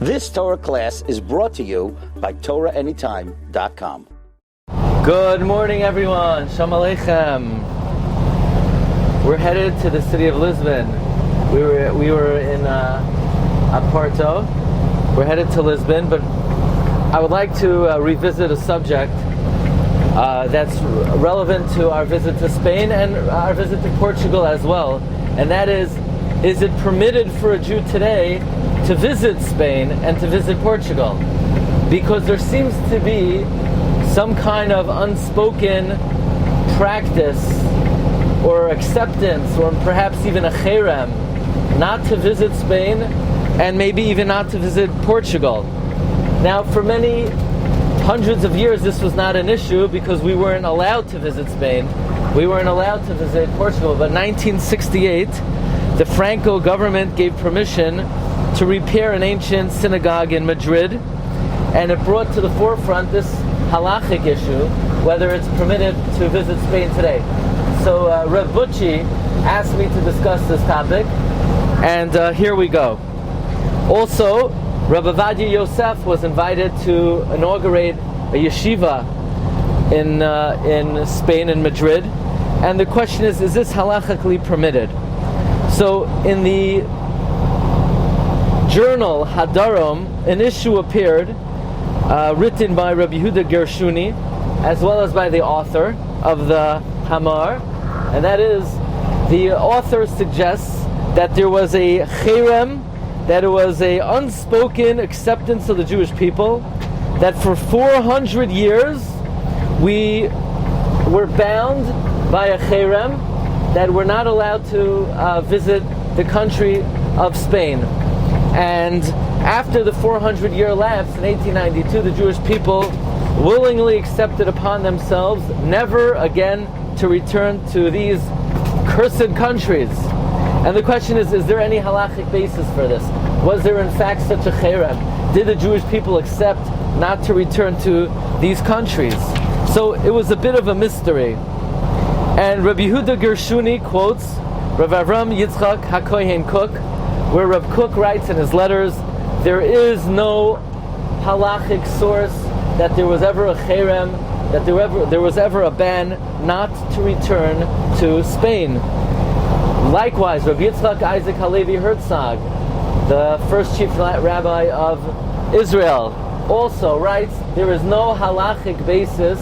This Torah class is brought to you by TorahAnytime.com. Good morning, everyone. Shalom Aleichem. We're headed to the city of Lisbon. We were in Porto. We're headed to Lisbon, but I would like to revisit a subject that's relevant to our visit to Spain and our visit to Portugal as well. And that is it permitted for a Jew today to visit Spain and to visit Portugal? Because there seems to be some kind of unspoken practice or acceptance, or perhaps even a cherem, not to visit Spain and maybe even not to visit Portugal. Now, for many hundreds of years this was not an issue because we weren't allowed to visit Spain, we weren't allowed to visit Portugal. But 1968, the Franco government gave permission to repair an ancient synagogue in Madrid, and it brought to the forefront this halachic issue, whether it's permitted to visit Spain today. So Reb Butchie asked me to discuss this topic, and here we go. Also, Rabbi Vadia Yosef was invited to inaugurate a yeshiva in Spain, in Madrid, and the question is this halachically permitted? So in the journal Hadarom, an issue appeared written by Rabbi Yehuda Gershuni, as well as by the author of the Hamar, and that is, the author suggests that there was a cherem, that it was a unspoken acceptance of the Jewish people, that for 400 years we were bound by a cherem, that we're not allowed to visit the country of Spain. And after the 400-year lapse in 1892, the Jewish people willingly accepted upon themselves never again to return to these cursed countries. And the question is there any halachic basis for this? Was there in fact such a cherem? Did the Jewish people accept not to return to these countries? So it was a bit of a mystery. And Rabbi Yehuda Gershuni quotes Rav Avram Yitzchak HaKohen Kook, where Rav Kook writes in his letters, there is no halachic source that there was ever a cherem, that there was ever a ban not to return to Spain. Likewise, Rav Yitzchak Isaac Halevi Herzog, the first chief rabbi of Israel, also writes there is no halachic basis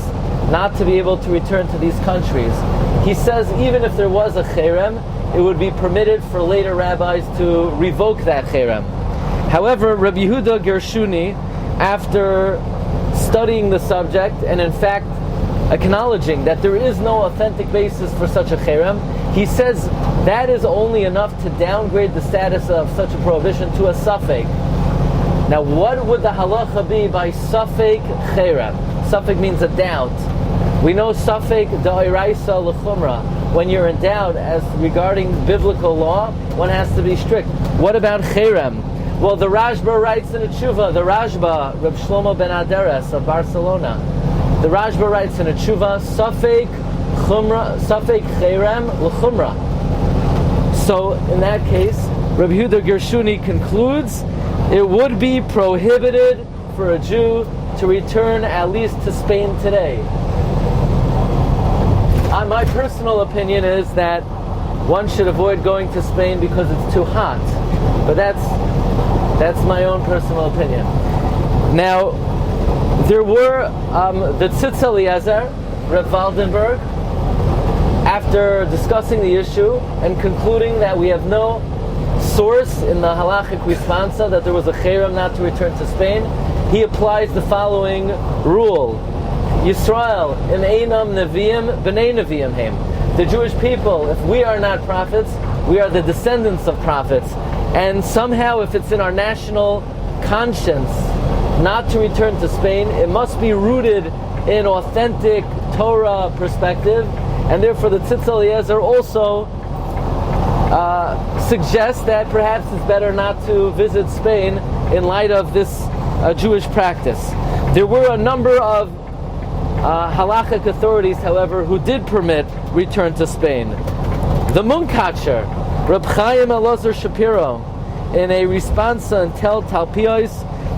not to be able to return to these countries. He says even if there was a cherem, it would be permitted for later rabbis to revoke that cherem. However, Rabbi Yehuda Gershuni, after studying the subject and in fact acknowledging that there is no authentic basis for such a cherem, he says that is only enough to downgrade the status of such a prohibition to a safek. Now, what would the halacha be by safek cherem? Safek means a doubt. We know safek da'iraisa l'chumra. When you're in doubt as regarding biblical law, one has to be strict. What about cherem? Well, the Rashba writes in a tshuva, the Rashba, Reb Shlomo ben Aderes of Barcelona, the Rashba writes in a tshuva, safek cherem l'chumra. So, in that case, Rabbi Yehuda Gershuni concludes it would be prohibited for a Jew to return at least to Spain today. My personal opinion is that one should avoid going to Spain because it's too hot. But that's my own personal opinion. Now, there were the Tzitz Eliezer, Reb Waldenberg, after discussing the issue and concluding that we have no source in the halachic responsa that there was a cherem not to return to Spain, he applies the following rule. Yisrael, in einam neviim, b'nei neviim heim. The Jewish people, if we are not prophets, we are the descendants of prophets. And somehow, if it's in our national conscience not to return to Spain, it must be rooted in authentic Torah perspective, and therefore the Tzitz Eliezer also suggests that perhaps it's better not to visit Spain in light of this Jewish practice. There were a number of halachic authorities, however, who did permit return to Spain. The Munkacher, Reb Chaim Elazar Shapiro, in a responsa in Tel Talpios,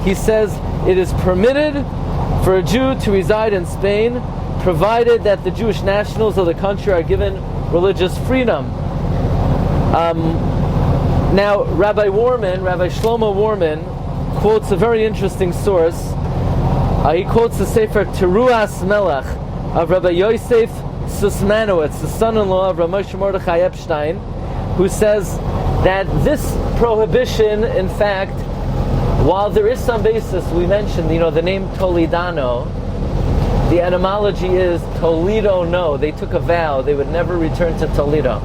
he says it is permitted for a Jew to reside in Spain, provided that the Jewish nationals of the country are given religious freedom. Now, Rabbi Shlomo Warman, quotes a very interesting source. He quotes the Sefer Teruas Melech of Rabbi Yosef Susmanowitz, the son-in-law of Rabbi Moshe Mordechai Epstein, who says that this prohibition, in fact, while there is some basis, we mentioned, the name Toledano, the etymology is Toledo no. They took a vow they would never return to Toledo.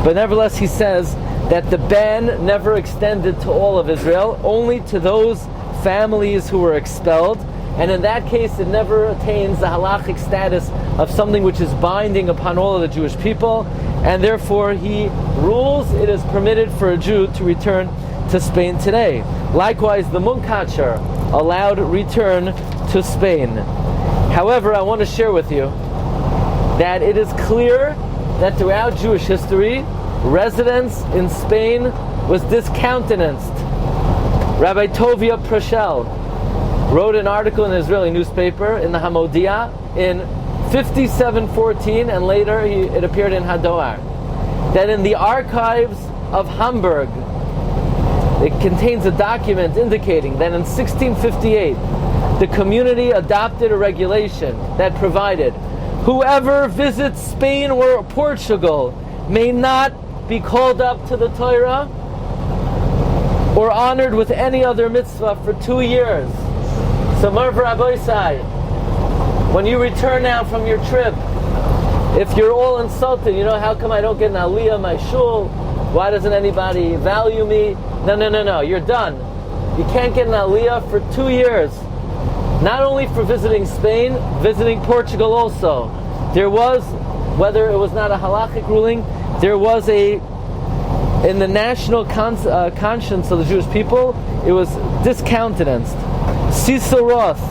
But nevertheless, he says that the ban never extended to all of Israel, only to those families who were expelled, and in that case it never attains the halachic status of something which is binding upon all of the Jewish people, and therefore he rules it is permitted for a Jew to return to Spain today. Likewise, the Munkacher allowed return to Spain. However, I want to share with you that it is clear that throughout Jewish history, residence in Spain was discountenanced. Rabbi Tovia Prashel wrote an article in an Israeli newspaper, in the Hamodia, in 5714, and later it appeared in Hadoar, that in the archives of Hamburg, it contains a document indicating that in 1658, the community adopted a regulation that provided whoever visits Spain or Portugal may not be called up to the Torah or honored with any other mitzvah for 2 years. So Marv Rabbeisai, when you return now from your trip, if you're all insulted, how come I don't get an aliyah in my shul? Why doesn't anybody value me? No, you're done. You can't get an aliyah for 2 years. Not only for visiting Spain, visiting Portugal also. There was, whether it was not a halachic ruling, there was in the national conscience of the Jewish people, it was discountenanced. Cecil Roth,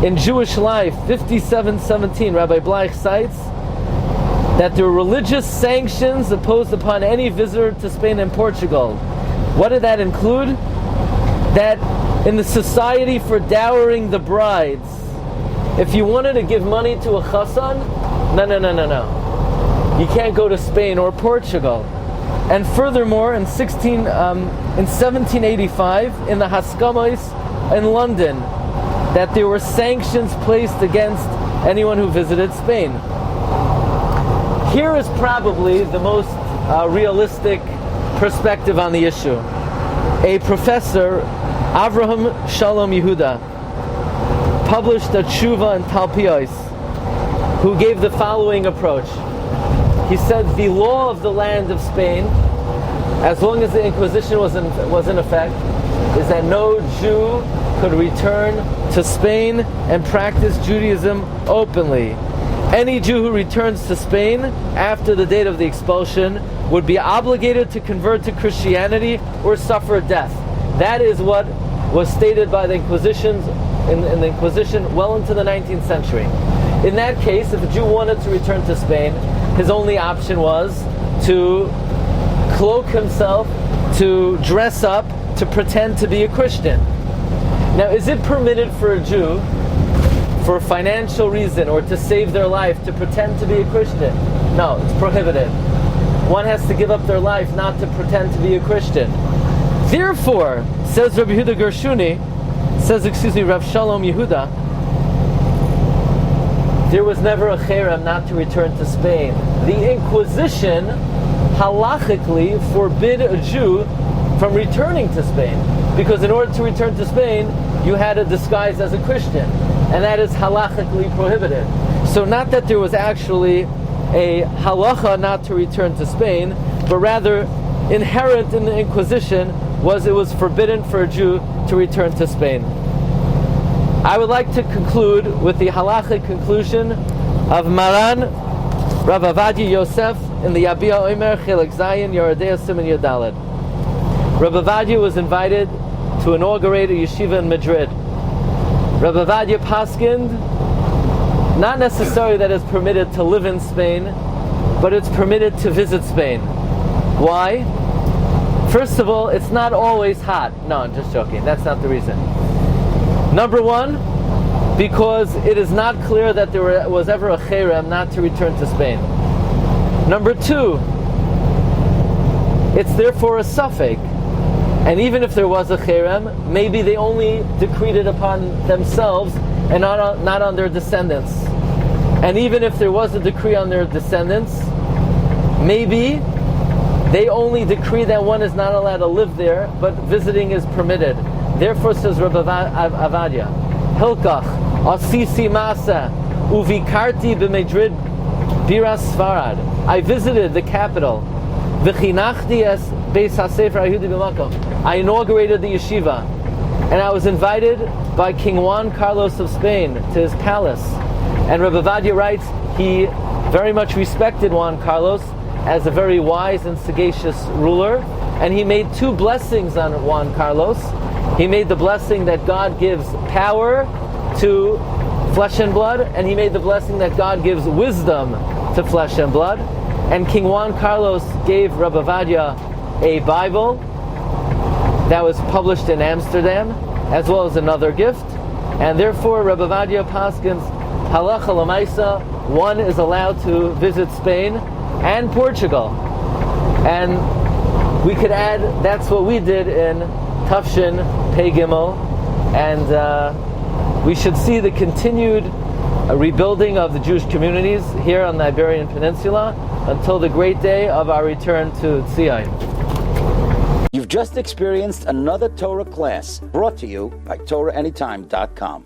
in Jewish Life, 5717, Rabbi Bleich cites that there were religious sanctions imposed upon any visitor to Spain and Portugal. What did that include? That in the society for dowering the brides, if you wanted to give money to a chassan, no. You can't go to Spain or Portugal. And furthermore, in 1785, in the Haskamas in London, that there were sanctions placed against anyone who visited Spain. Here is probably the most realistic perspective on the issue. A professor, Avraham Shalom Yehuda, published a tshuva in Talpios, who gave the following approach. He said the law of the land of Spain, as long as the Inquisition was in effect, is that no Jew could return to Spain and practice Judaism openly. Any Jew who returns to Spain after the date of the expulsion would be obligated to convert to Christianity or suffer death. That is what was stated by the Inquisition in the Inquisition well into the 19th century. In that case, if a Jew wanted to return to Spain, his only option was to cloak himself, to dress up, to pretend to be a Christian. Now, is it permitted for a Jew, for a financial reason or to save their life, to pretend to be a Christian? No, it's prohibited. One has to give up their life not to pretend to be a Christian. Therefore, says Rabbi Yehuda Gershuni, Rav Shalom Yehuda, there was never a cherem not to return to Spain. The Inquisition halachically forbid a Jew from returning to Spain, because in order to return to Spain, you had to disguise as a Christian, and that is halachically prohibited. So not that there was actually a halacha not to return to Spain, but rather inherent in the Inquisition was it was forbidden for a Jew to return to Spain. I would like to conclude with the halachic conclusion of Maran Rav Avadia Yosef in the Yabia Omer Chelek Zayin Yoredea Siman Yodaled. Rav Avadia was invited to inaugurate a yeshiva in Madrid. Rav Avadia paskined, not necessarily that it's permitted to live in Spain, but it's permitted to visit Spain. Why? First of all, it's not always hot. No, I'm just joking. That's not the reason. Number one, because it is not clear that there was ever a Cherem not to return to Spain. Number two, it's therefore a suffix. And even if there was a Cherem, maybe they only decreed it upon themselves and not on their descendants. And even if there was a decree on their descendants, maybe they only decree that one is not allowed to live there, but visiting is permitted. Therefore, says Rabbi Avadia, Hilkach, Asisi Masa, Uvikarti b'Madrid Biras Sfarad. I visited the capital. V'chinachti es Beis HaSefer HaYehudi b'Makom. I inaugurated the yeshiva, and I was invited by King Juan Carlos of Spain to his palace. And Rabbi Avadia writes, he very much respected Juan Carlos as a very wise and sagacious ruler, and he made two blessings on Juan Carlos. He made the blessing that God gives power to flesh and blood, and he made the blessing that God gives wisdom to flesh and blood. And King Juan Carlos gave Rabbi Avadia a Bible that was published in Amsterdam, as well as another gift. And therefore Rabbi Avadia paskins halacha l'maisa, one is allowed to visit Spain and Portugal. And we could add, that's what we did in Tafshin Pei Gimel, and we should see the continued rebuilding of the Jewish communities here on the Iberian Peninsula until the great day of our return to Tzion. You've just experienced another Torah class brought to you by TorahAnytime.com.